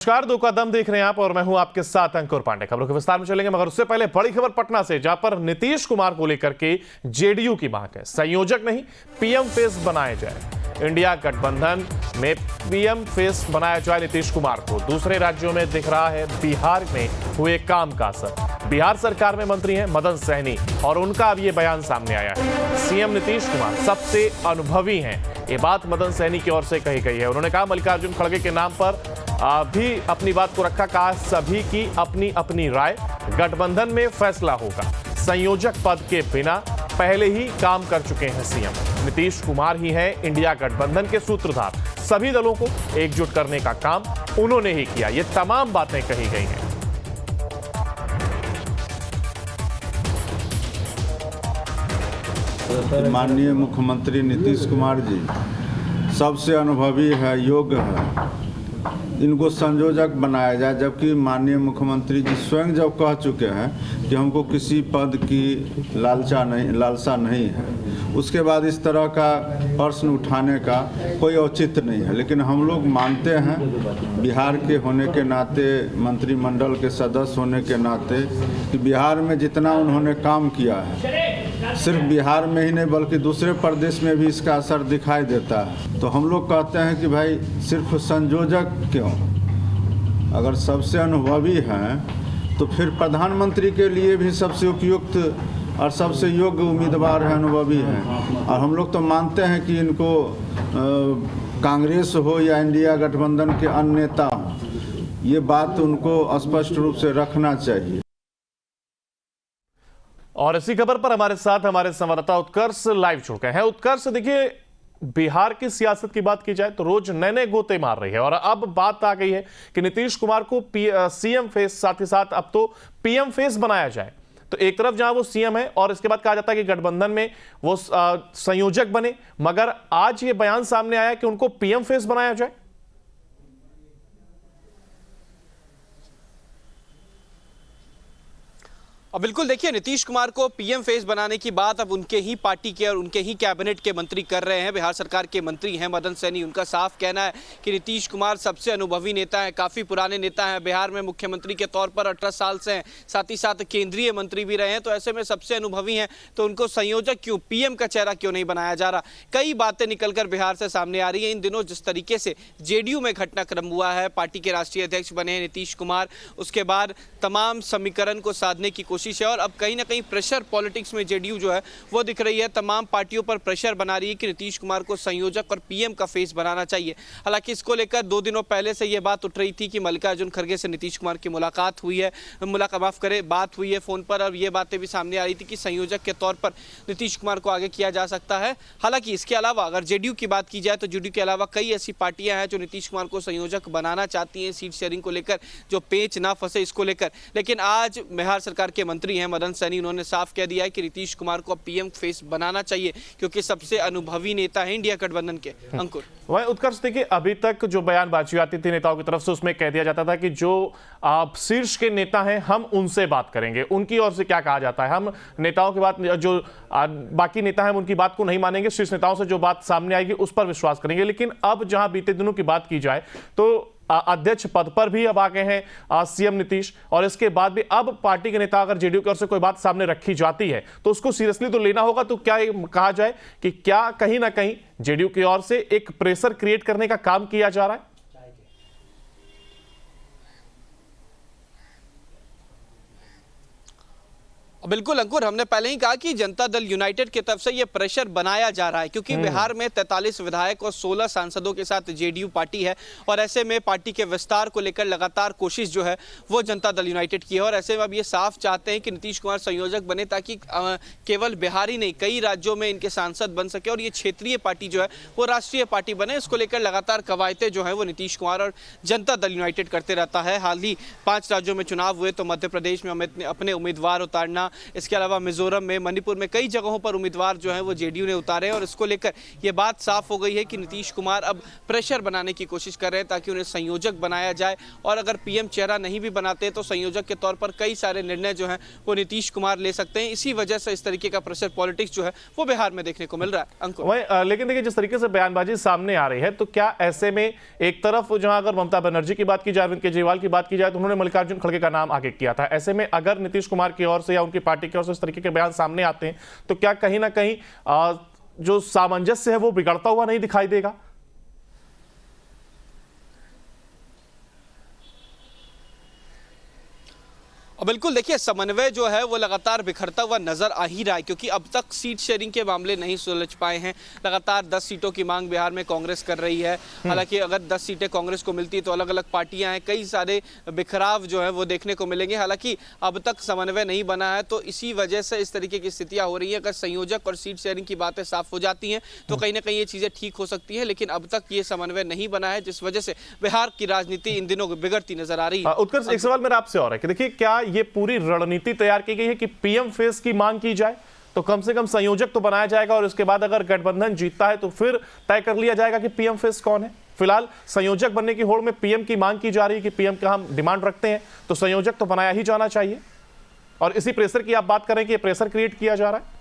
नमस्कार, दो का दम देख रहे हैं आप और मैं हूं आपके साथ अंकुर पांडे। खबरों के विस्तार में चलेंगे, मगर उससे पहले बड़ी खबर पटना से, जहां पर नीतीश कुमार को लेकर के जेडीयू की मांग है संयोजक नहीं पीएम फेस बनाए जाए। इंडिया गठबंधन में पीएम फेस बनाया जाए नीतीश कुमार को। दूसरे राज्यों में दिख रहा है बिहार में हुए काम का असर। बिहार सरकार में मंत्री हैं मदन सहनी और उनका अब ये बयान सामने आया है। सीएम नीतीश कुमार सबसे अनुभवी हैं, ये बात मदन सहनी की ओर से कही गई है। उन्होंने कहा मल्लिकार्जुन खड़गे के नाम पर भी अपनी बात को रखा, कहा सभी की अपनी अपनी राय, गठबंधन में फैसला होगा। संयोजक पद के बिना पहले ही काम कर चुके हैं सीएम नीतीश कुमार ही हैं इंडिया गठबंधन के सूत्रधार। सभी दलों को एकजुट करने का काम उन्होंने ही किया, ये तमाम बातें कही गई हैं। माननीय मुख्यमंत्री नीतीश कुमार जी सबसे अनुभवी है, योग्य है, इनको संयोजक बनाया जाए। जबकि माननीय मुख्यमंत्री जी स्वयं जब कह चुके हैं कि हमको किसी पद की लालसा नहीं है, उसके बाद इस तरह का प्रश्न उठाने का कोई औचित्य नहीं है। लेकिन हम लोग मानते हैं, बिहार के होने के नाते, मंत्रिमंडल के सदस्य होने के नाते, कि बिहार में जितना उन्होंने काम किया है, सिर्फ बिहार में ही नहीं बल्कि दूसरे प्रदेश में भी इसका असर दिखाई देता है। तो हम लोग कहते हैं कि भाई सिर्फ संयोजक क्यों, अगर सबसे अनुभवी हैं तो फिर प्रधानमंत्री के लिए भी सबसे उपयुक्त और सबसे योग्य उम्मीदवार है, अनुभवी हैं। और हम लोग तो मानते हैं कि इनको कांग्रेस हो या इंडिया गठबंधन के अन्य नेता हों, ये बात उनको स्पष्ट रूप से रखना चाहिए। और इसी खबर पर हमारे साथ हमारे संवाददाता उत्कर्ष लाइव जुड़ गए हैं। उत्कर्ष, देखिए बिहार की सियासत की बात की जाए तो रोज नए नए गोते मार रही है और अब बात आ गई है कि नीतीश कुमार को सीएम फेस, साथ ही साथ अब तो पीएम फेस बनाया जाए। तो एक तरफ जहां वो सीएम है और इसके बाद कहा जाता है कि गठबंधन में वो संयोजक बने, मगर आज ये बयान सामने आया कि उनको पीएम फेस बनाया जाए। अब बिल्कुल देखिए, नीतीश कुमार को पीएम फेस बनाने की बात अब उनके ही पार्टी के और उनके ही कैबिनेट के मंत्री कर रहे हैं। बिहार सरकार के मंत्री हैं मदन सहनी, उनका साफ कहना है कि नीतीश कुमार सबसे अनुभवी नेता हैं, काफ़ी पुराने नेता हैं, बिहार में मुख्यमंत्री के तौर पर 18 साल से हैं, साथ ही साथ केंद्रीय मंत्री भी रहे हैं। तो ऐसे में सबसे अनुभवी हैं, तो उनको संयोजक क्यों, पीएम का चेहरा क्यों नहीं बनाया जा रहा। कई बातें निकलकर बिहार से सामने आ रही हैं। इन दिनों जिस तरीके से जेडीयू में घटनाक्रम हुआ है, पार्टी के राष्ट्रीय अध्यक्ष बने हैं नीतीश कुमार, उसके बाद तमाम समीकरण को साधने की कोशिश है और अब कहीं ना कहीं प्रेशर पॉलिटिक्स में जेडीयू जो है वो दिख रही है। तमाम पार्टियों पर प्रेशर बना रही है कि नीतीश कुमार को संयोजक और पीएम का फेस बनाना चाहिए। हालांकि इसको लेकर 2 दिनों पहले से ये बात उठ रही थी कि मल्लिकार्जुन खड़गे से नीतीश कुमार की मुलाकात हुई है, बात हुई है फोन पर, और ये बातें भी सामने आ रही थी कि संयोजक के तौर पर नीतीश कुमार को आगे किया जा सकता है। हालांकि इसके अलावा अगर जेडीयू की बात की जाए तो जेडीयू के अलावा कई ऐसी पार्टियां हैं जो नीतीश कुमार को संयोजक बनाना चाहती हैं, सीट शेयरिंग को लेकर जो पेच ना फंसे इसको लेकर। लेकिन आज बिहार सरकार के मंत्री हैं मदन सहनी, उन्होंने साफ कह दिया है कि नीतीश कुमार को पीएम फेस बनाना चाहिए क्योंकि सबसे अनुभवी नेता है इंडिया गठबंधन के। अंकुर, वह उत्कर्ष, देखिए अभी तक जो बयानबाजी आती थी नेताओं की तरफ से, उसमें कह दिया जाता था कि जो शीर्ष के नेता हैं हम उनसे बात करेंगे, उनकी ओर से क्या कहा जाता है, हम नेताओं की बात, जो बाकी नेता हैं उनकी बात को नहीं मानेंगे, शीर्ष नेताओं से जो बात सामने आएगी उस पर विश्वास करेंगे। लेकिन अब जहां बीते दिनों की बात की जाए तो अध्यक्ष पद पर भी अब आ गए हैं सीएम नीतीश, और इसके बाद भी अब पार्टी के नेता अगर जेडीयू की ओर से कोई बात सामने रखी जाती है तो उसको सीरियसली तो लेना होगा। तो क्या कहा जाए कि क्या कहीं ना कहीं जेडीयू की ओर से एक प्रेशर क्रिएट करने का काम किया जा रहा है? बिल्कुल अंकुर, हमने पहले ही कहा कि जनता दल यूनाइटेड की तरफ से यह प्रेशर बनाया जा रहा है क्योंकि बिहार में 43 विधायक और 16 सांसदों के साथ जेडीयू पार्टी है और ऐसे में पार्टी के विस्तार को लेकर लगातार कोशिश जो है वो जनता दल यूनाइटेड की है। और ऐसे में अब ये साफ चाहते हैं कि नीतीश कुमार संयोजक बने ताकि केवल बिहार ही नहीं कई राज्यों में इनके सांसद बन सके और ये क्षेत्रीय पार्टी जो है वो राष्ट्रीय पार्टी बने। इसको लेकर लगातार कवायतें जो है वो नीतीश कुमार और जनता दल यूनाइटेड करते रहता है। हाल ही 5 राज्यों में चुनाव हुए तो मध्य प्रदेश में अपने उम्मीदवार उतारना, इसके अलावा मिजोरम में, मणिपुर में कई जगहों पर उम्मीदवार जो है वो जेडीयू ने उतारे हैं और इसको लेकर ये बात साफ हो गई है कि नीतीश कुमार अब प्रेशर बनाने की कोशिश कर रहे हैं ताकि उन्हें संयोजक बनाया जाए, और अगर पीएम चेहरा नहीं भी बनाते तो संयोजक के तौर पर कई सारे निर्णय जो हैं वो नीतीश कुमार ले सकते हैं। इसी वजह से इस तरीके का प्रेशर पॉलिटिक्स जो है वो बिहार में देखने को मिल रहा है। अंकुर, लेकिन देखिए जिस तरीके से बयानबाजी सामने आ रही है, तो क्या ऐसे में एक तरफ जहां अगर ममता बनर्जी की बात की जाए, अरविंद केजरीवाल की बात की जाए, तो उन्होंने मल्लिकार्जुन खड़गे का नाम आगे किया था। ऐसे में अगर नीतीश कुमार की ओर से या उनकी पार्टी की ओर से इस तरीके के बयान सामने आते हैं तो क्या कहीं ना कहीं जो सामंजस्य है वो बिगड़ता हुआ नहीं दिखाई देगा? और बिल्कुल देखिए, समन्वय जो है वो लगातार बिखरता हुआ नजर आ ही रहा है, क्योंकि अब तक सीट शेयरिंग के मामले नहीं सुलझ पाए हैं। लगातार 10 सीटों की मांग बिहार में कांग्रेस कर रही है। हालांकि अगर 10 सीटें कांग्रेस को मिलती तो अलग अलग पार्टियां हैं, कई सारे बिखराव जो है वो देखने को मिलेंगे। हालांकि अब तक समन्वय नहीं बना है, तो इसी वजह से इस तरीके की स्थितियां हो रही है। अगर संयोजक और सीट शेयरिंग की बातें साफ हो जाती हैं तो कहीं ना कहीं ये चीजें ठीक हो सकती है, लेकिन अब तक ये समन्वय नहीं बना है, जिस वजह से बिहार की राजनीति इन दिनों बिगड़ती नजर आ रही है। उत्कर्ष, एक सवाल मेरा आपसे और है कि देखिए क्या ये पूरी रणनीति तैयार की गई है कि पीएम फेस की मांग की जाए, तो कम से कम संयोजक तो बनाया जाएगा और उसके बाद अगर गठबंधन जीतता है तो फिर तय कर लिया जाएगा कि पीएम फेस कौन है? फिलहाल संयोजक बनने की होड़ में पीएम की मांग की जा रही है कि पीएम का हम डिमांड रखते हैं, तो संयोजक तो बनाया ही जाना चाहिए। और इसी प्रेशर की आप बात करें कि ये प्रेशर क्रिएट किया जा रहा है।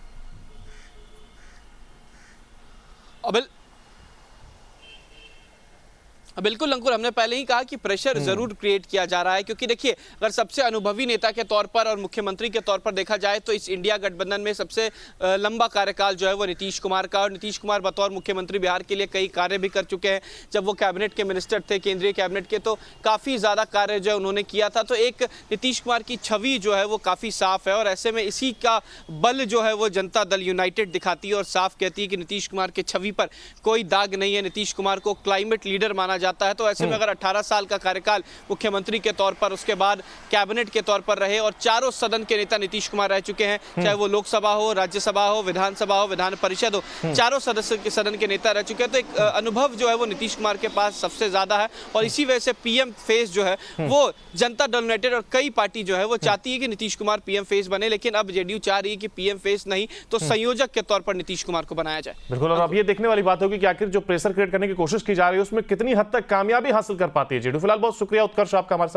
बिल्कुल अंकुर, हमने पहले ही कहा कि प्रेशर जरूर क्रिएट किया जा रहा है, क्योंकि देखिए अगर सबसे अनुभवी नेता के तौर पर और मुख्यमंत्री के तौर पर देखा जाए तो इस इंडिया गठबंधन में सबसे लंबा कार्यकाल जो है वो नीतीश कुमार का, और नीतीश कुमार बतौर मुख्यमंत्री बिहार के लिए कई कार्य भी कर चुके हैं। जब वो कैबिनेट के मिनिस्टर थे, केंद्रीय कैबिनेट के, तो काफ़ी ज़्यादा कार्य जो है उन्होंने किया था। तो एक नीतीश कुमार की छवि जो है वो काफ़ी साफ है, और ऐसे में इसी का बल जो है वो जनता दल यूनाइटेड दिखाती है और साफ कहती है कि नीतीश कुमार की छवि पर कोई दाग नहीं है। नीतीश कुमार को क्लाइमेट लीडर माना जाता है, तो ऐसे में अगर 18 साल का कार्यकाल मुख्यमंत्री के तौर पर, उसके बाद कैबिनेट के तौर पर रहे, और चारों सदन के नेता नीतीश कुमार रह चुके हैं, चाहे वो लोकसभा हो, राज्यसभा हो, विधानसभा हो, विधान परिषद हो, चारों सदस्य के सदन के नेता रह चुके हैं। तो एक अनुभव जो है वो नीतीश कुमार के पास सबसे ज्यादा है, और इसी वजह से पीएम फेस जो है वो जनता दल यूनाइटेड और कई पार्टी जो है वो चाहती है कि नीतीश कुमार पीएम फेस बने, लेकिन अब जेडीयू चाह रही है कि पीएम फेस नहीं तो संयोजक के तौर पर नीतीश कुमार को बनाया जाए। बिल्कुल, और अब ये देखने वाली बात होगी कि आखिर जो प्रेशर क्रिएट करने की कोशिश की जा रही है उसमें कितनी हद तक कामयाबी हासिल कर पाती है जेडीयू। फिलहाल बहुत शुक्रिया उत्कर्ष आपका हमारे साथ